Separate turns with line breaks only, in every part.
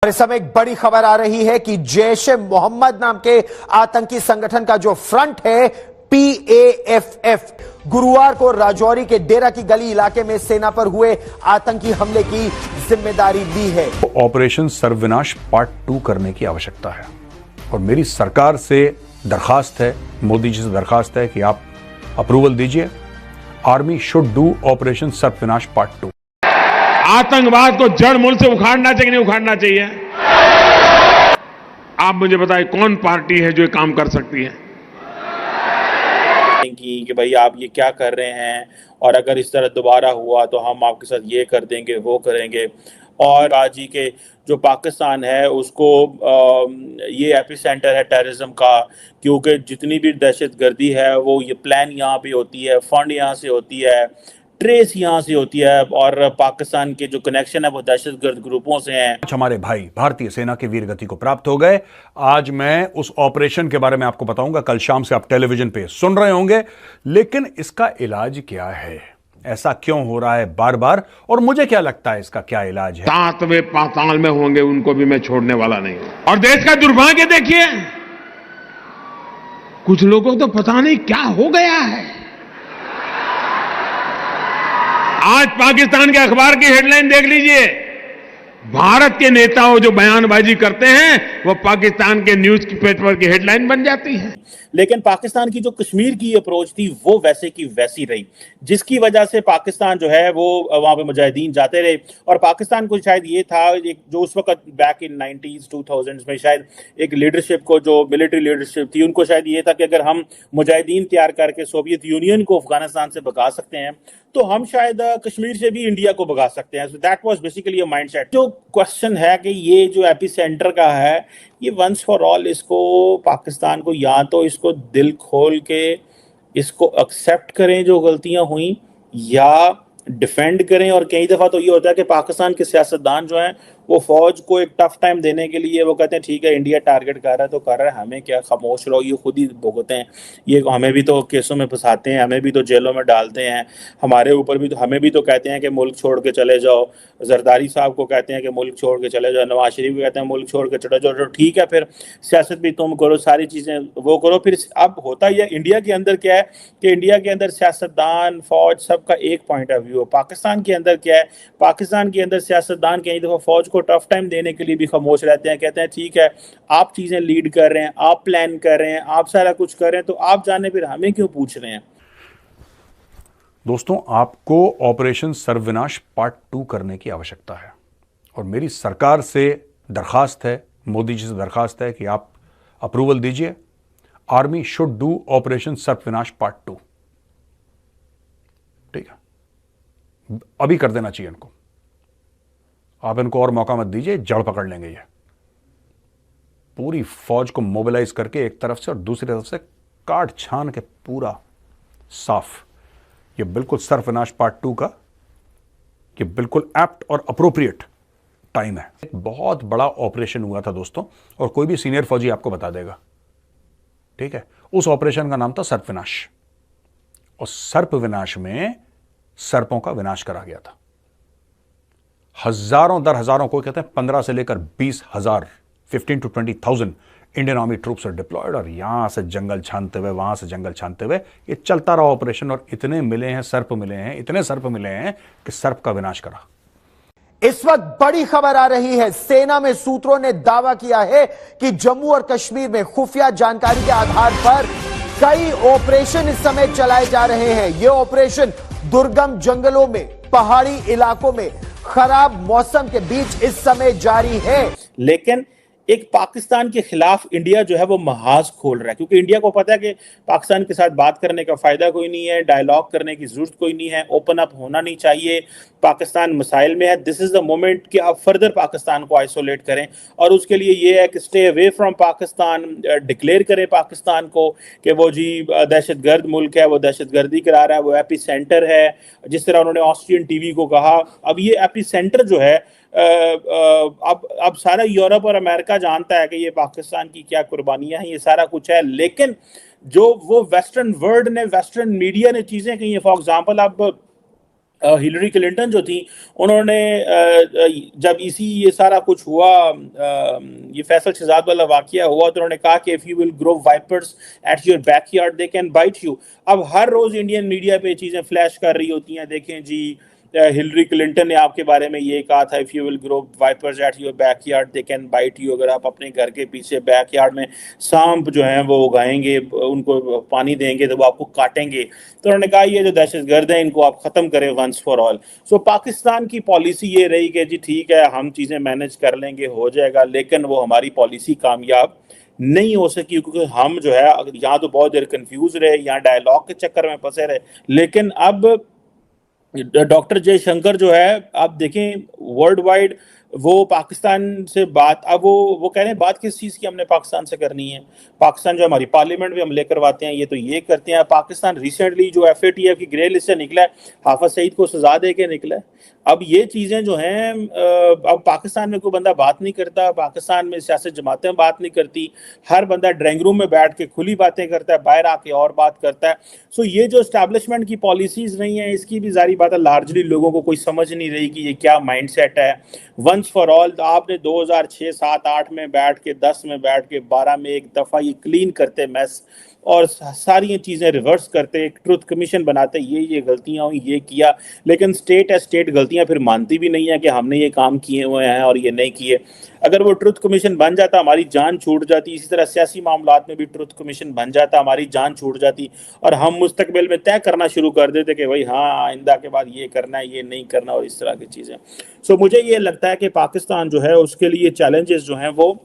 और इस समय एक बड़ी खबर आ रही है कि जैश ए मोहम्मद नाम के आतंकी संगठन का जो फ्रंट है PAFF गुरुवार को राजौरी के डेरा की गली इलाके में सेना पर हुए आतंकी हमले की जिम्मेदारी ली है।
ऑपरेशन सर्वविनाश पार्ट 2 करने की आवश्यकता है और मेरी सरकार से दरखास्त है, मोदी जी से दरखास्त है कि आप अप्रूवल दीजिए। Army should do operation Sarvavinash part 2।
आतंकवाद को जड़ मूल से उखाड़ना चाहिए, नहीं उखाड़ना चाहिए? आप मुझे बताइए कौन पार्टी है जो ये काम कर सकती है?
कि भाई आप ये क्या कर रहे हैं और अगर इस तरह दोबारा हुआ तो हम आपके साथ ये कर देंगे, वो करेंगे। और आज ही के जो पाकिस्तान है उसको ये एपिसेंटर है टेररिज्म का, क्योंकि जितनी भी दहशतगर्दी है वो ये प्लान यहाँ पे होती है, फंड यहाँ से होती है, ट्रेस यहाँ से होती है और पाकिस्तान के जो कनेक्शन है वो दहशतगर्द ग्रुपों से हैं।
हमारे भाई भारतीय सेना के वीर गति को प्राप्त हो गए। आज मैं उस ऑपरेशन के बारे में आपको बताऊंगा। कल शाम से आप टेलीविजन पे सुन रहे होंगे, लेकिन इसका इलाज क्या है, ऐसा क्यों हो रहा है बार बार, और मुझे क्या लगता है इसका क्या इलाज है।
7वें पाताल में होंगे उनको भी मैं छोड़ने वाला नहीं हूं। और देश का दुर्भाग्य देखिए, कुछ लोगों को तो पता नहीं क्या हो गया है। आज पाकिस्तान के अखबार की हेडलाइन देख लीजिए, भारत के नेताओं जो बयानबाजी करते हैं वो पाकिस्तान के न्यूज पेपर की हेडलाइन बन जाती है।
लेकिन पाकिस्तान की जो कश्मीर की अप्रोच थी वो वैसे की वैसी रही, जिसकी वजह से पाकिस्तान जो है वो वहां पे मुजाहिदीन जाते रहे। और पाकिस्तान को शायद ये था, एक जो उस वक्त बैक इन 90s 2000s में शायद एक लीडरशिप को, जो मिलिट्री लीडरशिप थी, उनको शायद ये था कि अगर हम मुजाहिदीन तैयार करके सोवियत यूनियन को अफगानिस्तान से भगा सकते हैं तो हम शायद कश्मीर से भी इंडिया को भगा सकते हैं। So that was basically a mindset. जो क्वेश्चन है कि ये जो एपिसेंटर का है, ये वंस फॉर ऑल इसको पाकिस्तान को या तो इसको दिल खोल के इसको एक्सेप्ट करें जो गलतियां हुई, या डिफेंड करें। और कई दफ़ा तो ये होता है कि पाकिस्तान के सियासतदान जो हैं वो फौज को एक टफ टाइम देने के लिए वो कहते हैं ठीक है इंडिया टारगेट कर रहा है तो कर रहा है, हमें क्या, खामोश रहो, ये खुद ही भुगते हैं, ये हमें भी तो केसों में फंसाते हैं, हमें भी तो जेलों में डालते हैं, हमारे ऊपर भी तो, हमें भी तो कहते हैं कि मुल्क छोड़ के चले जाओ। जरदारी साहब को कहते हैं कि मुल्क छोड़ के चले जाओ, नवाज शरीफ को कहते हैं मुल्क छोड़ के चले जाओ। ठीक है, फिर सियासत भी तुम करो, सारी चीज़ें वो करो। फिर अब होता यह इंडिया के अंदर क्या है कि इंडिया के अंदर सियासतदान, फौज, सबका एक पॉइंट ऑफ व्यू है। पाकिस्तान के अंदर क्या है, पाकिस्तान के अंदर सियासतदान कई दफ़ा फौज को टफ टाइम देने के लिए भी खामोश रहते हैं, कहते हैं ठीक है आप चीज़ें लीड कर रहे हैं, आप प्लान कर रहे हैं, आप सारा कुछ कर रहे हैं, तो आप जाने फिर हमें क्यों पूछ रहे हैं।
दोस्तों, आपको ऑपरेशन सर्वविनाश पार्ट 2 करने की आवश्यकता है और मेरी सरकार से दरखास्त है, मोदी जी से दरखास्त है कि आप अप्रूवल दीजिए। Army should do operation Sarvavinash part 2। ठीक है, अभी कर देना चाहिए इनको। आप इनको और मौका मत दीजिए, जड़ पकड़ लेंगे ये। पूरी फौज को मोबिलाइज करके एक तरफ से और दूसरी तरफ से काट छान के पूरा साफ। ये बिल्कुल सर्वविनाश पार्ट 2 का ये बिल्कुल एप्ट और अप्रोप्रिएट टाइम है। एक बहुत बड़ा ऑपरेशन हुआ था दोस्तों, और कोई भी सीनियर फौजी आपको बता देगा। ठीक है, उस ऑपरेशन का नाम था सर्पविनाश, और सर्पविनाश में सर्पों का विनाश करा गया था। हजारों दर हजारों, कोई कहते हैं 15 से लेकर 20,000, 15 to 20,000 Indian army troops are deployed, और यहां से जंगल छानते हुए, वहां से जंगल छानते हुए ये चलता रहा ऑपरेशन। और इतने मिले हैं सर्प, मिले हैं, इतने सर्प मिले हैं कि सर्प का विनाश करा।
इस वक्त बड़ी खबर आ रही है, सेना में सूत्रों ने दावा किया है कि जम्मू और कश्मीर में खुफिया जानकारी के आधार पर कई ऑपरेशन इस समय चलाए जा रहे हैं। ये ऑपरेशन दुर्गम जंगलों में, पहाड़ी इलाकों में, खराब मौसम के बीच इस समय जारी है।
लेकिन एक पाकिस्तान के खिलाफ इंडिया जो है वो महाज खोल रहा है, क्योंकि इंडिया को पता है कि पाकिस्तान के साथ बात करने का फायदा कोई नहीं है, डायलॉग करने की जरूरत कोई नहीं है, ओपन अप होना नहीं चाहिए, पाकिस्तान मसाइल में है। दिस इज द मोमेंट कि आप फर्दर पाकिस्तान को आइसोलेट करें, और उसके लिए ये है कि stay away from Pakistan, declare करें पाकिस्तान को कि वो जी दहशतगर्द मुल्क है, वो दहशतगर्दी करा रहा है, वो एपी सेंटर है, जिस तरह उन्होंने ऑस्ट्रियन टीवी को कहा। अब ये एपी सेंटर जो है, अब सारा यूरोप और अमेरिका जानता है कि ये पाकिस्तान की क्या कुर्बानियां हैं, ये सारा कुछ है। लेकिन जो वो वेस्टर्न वर्ल्ड ने, वेस्टर्न मीडिया ने चीजें कही हैं, फॉर एग्जांपल अब हिलरी क्लिंटन जो थी, उन्होंने जब ये सारा कुछ हुआ, ये फैसल शहजाद वाला वाकया हुआ, तो उन्होंने कहा कि if you will grow vipers at your backyard they can bite you. अब हर रोज इंडियन मीडिया पे चीजें फ्लैश कर रही होती हैं, देखें जी हिलरी क्लिंटन ने आपके बारे में ये कहा था, if you will grow vipers at your backyard they can bite you. अगर आप अपने घर के पीछे बैकयार्ड में सांप जो हैं वो उगाएंगे, उनको पानी देंगे तो वो आपको काटेंगे। तो उन्होंने कहा ये जो दहशतगर्द हैं इनको आप खत्म करें वंस फॉर ऑल। सो पाकिस्तान की पॉलिसी ये रही कि जी ठीक है हम चीजें मैनेज कर लेंगे, हो जाएगा, लेकिन वो हमारी पॉलिसी कामयाब नहीं हो सकी, क्योंकि हम जो है यहाँ तो बहुत देर कंफ्यूज रहे, यहाँ डायलॉग के चक्कर में फंसे रहे। लेकिन अब डॉक्टर जयशंकर जो है, आप देखें वर्ल्ड वाइड वो पाकिस्तान से बात, अब वो कह रहे हैं बात किस चीज़ की हमने पाकिस्तान से करनी है। पाकिस्तान जो हमारी पार्लियामेंट में हम लेकर आते हैं, ये तो ये करते हैं। पाकिस्तान रिसेंटली जो FATF की ग्रे लिस्ट से निकला है, हाफिज सईद को सजा दे के निकला है। अब ये चीज़ें जो हैं, अब पाकिस्तान में कोई बंदा बात नहीं करता, पाकिस्तान में सियासत जमातें बात नहीं करती, हर बंदा ड्राइंग रूम में बैठ के खुली बातें करता है, बाहर आके और बात करता है। सो ये जो एस्टैब्लिशमेंट की पॉलिसीज नहीं है, इसकी भी जारी बात है लार्जली लोगों को कोई समझ नहीं रही कि ये क्या माइंडसेट है। वंस फॉर ऑल आपने 2006, 7, 8 में बैठ के, 10 में बैठ के, 12 में एक दफ़ा ये क्लीन करते मैस और सारी चीज़ें रिवर्स करते, एक ट्रुथ कमीशन बनाते, ये गलतियां हुई, ये किया। लेकिन स्टेट है, स्टेट गलतियां फिर मानती भी नहीं है कि हमने ये काम किए हुए हैं और ये नहीं किए। अगर वो ट्रुथ कमीशन बन जाता हमारी जान छूट जाती। इसी तरह सियासी मामलात में भी ट्रुथ कमीशन बन जाता, हमारी जान छूट जाती और हम मुस्तकबिल में तय करना शुरू कर देते कि भाई हाँ आइंदा के बाद ये करना है, ये नहीं करना, और इस तरह की चीज़ें। सो मुझे ये लगता है कि पाकिस्तान जो है उसके लिए चैलेंजेस जो हैं वो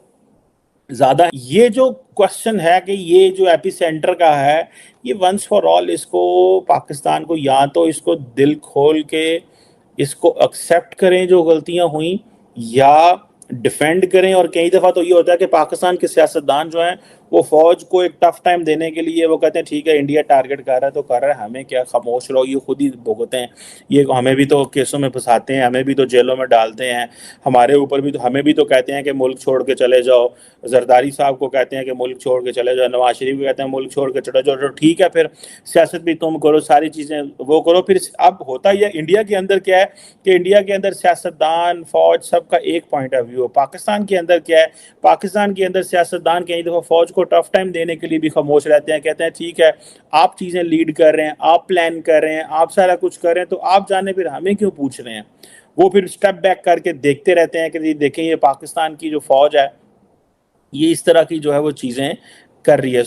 ज़्यादा। ये जो क्वेश्चन है कि ये जो एपी सेंटर का है, ये वंस फॉर ऑल इसको पाकिस्तान को या तो इसको दिल खोल के इसको एक्सेप्ट करें जो गलतियां हुई, या डिफेंड करें। और कई दफ़ा तो ये होता है कि पाकिस्तान के सियासतदान जो हैं वो फ़ौज को एक टफ टाइम देने के लिए वो कहते हैं ठीक है इंडिया टारगेट कर रहा है तो कर रहा है, हमें क्या, खामोश रहो, ये खुद ही भुगते हैं, ये हमें भी तो केसों में फंसाते हैं, हमें भी तो जेलों में डालते हैं, हमारे ऊपर भी तो, हमें भी तो कहते हैं कि मुल्क छोड़ के चले जाओ। जरदारी साहब को कहते हैं कि मुल्क छोड़ के चले जाओ, नवाज शरीफ को कहते हैं मुल्क छोड़ के चले जाओ। तो ठीक है फिर सियासत भी तुम करो, सारी चीज़ें वो करो। फिर अब होता ही है इंडिया के अंदर क्या है कि इंडिया के अंदर सियासतदान, फौज, सबका एक पॉइंट ऑफ व्यू है। पाकिस्तान के अंदर क्या है, पाकिस्तान के अंदर सियासतदान कई दफ़ा फौज को टफ टाइम देने के लिए भी खामोश रहते हैं, कहते हैं ठीक है आप चीज़ें लीड कर रहे हैं, आप प्लान कर रहे हैं, आप सारा कुछ कर रहे हैं, तो आप जाने फिर हमें क्यों पूछ रहे हैं। वो फिर स्टेप बैक करके देखते रहते हैं कि देखें ये पाकिस्तान की जो फौज है ये इस तरह की जो है वो चीज़ें कर रही है।